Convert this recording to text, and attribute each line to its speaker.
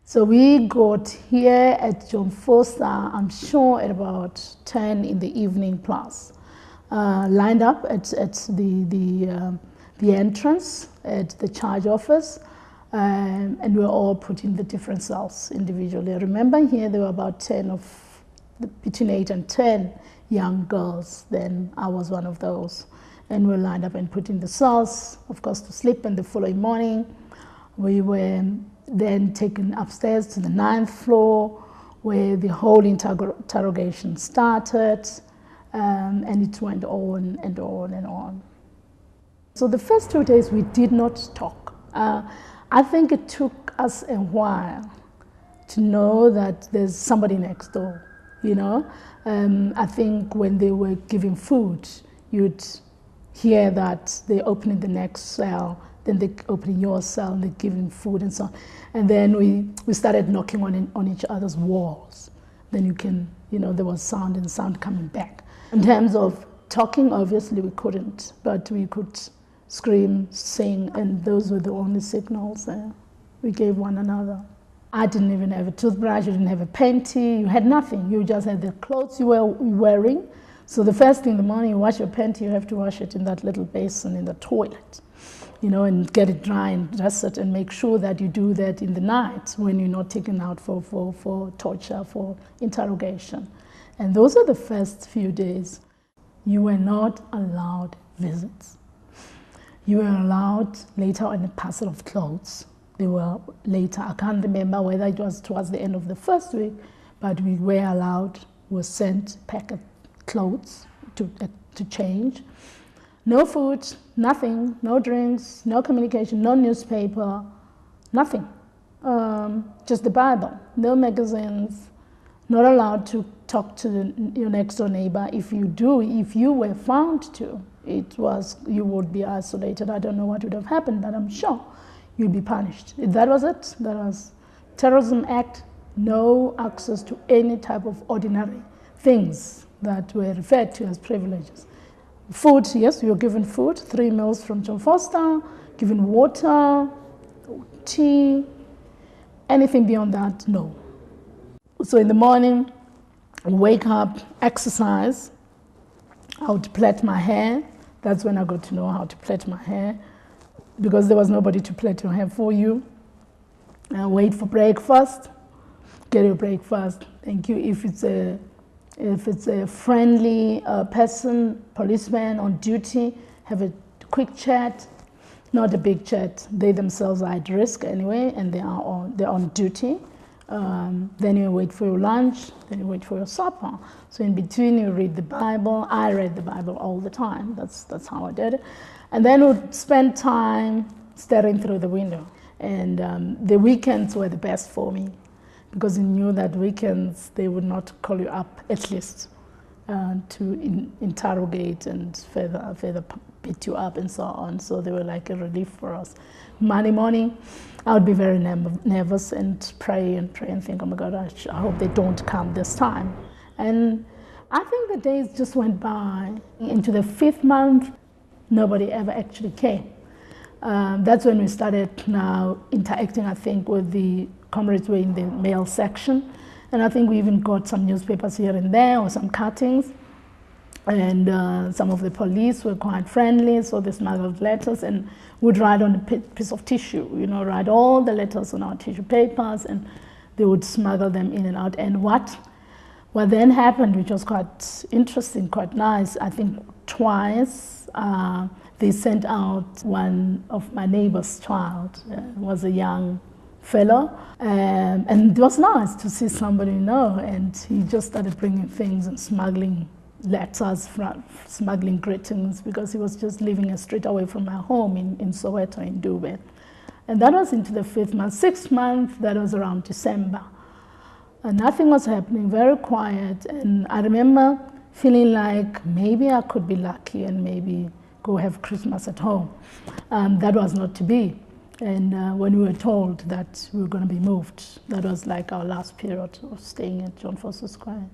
Speaker 1: So we got here at John Vorster, I'm sure at about 10 in the evening plus. Lined up at the entrance at the charge office, and we were all put in the different cells individually. I remember here there were about 10 between 8 and 10 young girls. Then I was one of those. And we were lined up and put in the cells, of course, to sleep. And the following morning, we were then taken upstairs to the 9th floor, where the whole interrogation started, and it went on and on and on. So the first 2 days we did not talk. I think it took us a while to know that there's somebody next door, you know. I think when they were giving food, you'd hear that they're opening the next cell, then they're opening your cell and they're giving food and so on. And then we started knocking on each other's walls. Then you can, you know, there was sound and sound coming back. In terms of talking, obviously we couldn't, but we could scream, sing, and those were the only signals we gave one another. I didn't even have a toothbrush, you didn't have a panty, you had nothing. You just had the clothes you were wearing. So the first thing in the morning, you wash your panty, you have to wash it in that little basin in the toilet, you know, and get it dry and dress it, and make sure that you do that in the night when you're not taken out for torture, for interrogation. And those are the first few days. You were not allowed visits. You were allowed later on a parcel of clothes. They were later, I can't remember whether it was towards the end of the first week, but we were allowed, was sent packet clothes to change. No food, nothing, no drinks, no communication, no newspaper, nothing. Just the Bible, no magazines, not allowed to talk to your next door neighbor. If you were found to, you would be isolated. I don't know what would have happened, but I'm sure you'd be punished. That was it. That was terrorism act, no access to any type of ordinary things that were referred to as privileges. Food, yes, you were given food, 3 meals from John Vorster, given water, tea, anything beyond that, no. So in the morning, wake up, exercise, I would plait my hair. That's when I got to know how to plait my hair, because there was nobody to plait your hair for you. Wait for breakfast, get your breakfast, thank you. If it's a friendly person, policeman on duty, have a quick chat, not a big chat. They themselves are at risk anyway, and they're on duty. Then you wait for your lunch, then you wait for your supper. So in between you read the Bible. I read the Bible all the time. That's how I did it. And then we'd spend time staring through the window. And the weekends were the best for me, because you knew that weekends they would not call you up, at least to interrogate and further beat you up and so on. So they were like a relief for us. Monday morning, I would be very nervous and pray and think, oh my God, I hope they don't come this time. And I think the days just went by. Into the 5th month, nobody ever actually came. That's when we started now interacting, I think, with the comrades were in the male section. And I think we even got some newspapers here and there, or some cuttings. And some of the police were quite friendly, so they smuggled letters and would write on a piece of tissue, you know, write all the letters on our tissue papers, and they would smuggle them in and out. And what then happened, which was quite interesting, quite nice, I think twice they sent out one of my neighbor's child, was a young fellow, and it was nice to see somebody you know, and he just started bringing things and smuggling letters, smuggling greetings, because he was just living a street away from my home in Soweto, in Dube. And that was into the 5th month. 6th month, that was around December. And nothing was happening, very quiet. And I remember feeling like maybe I could be lucky and maybe go have Christmas at home. That was not to be. And when we were told that we were going to be moved, that was like our last period of staying at John Vorster Square.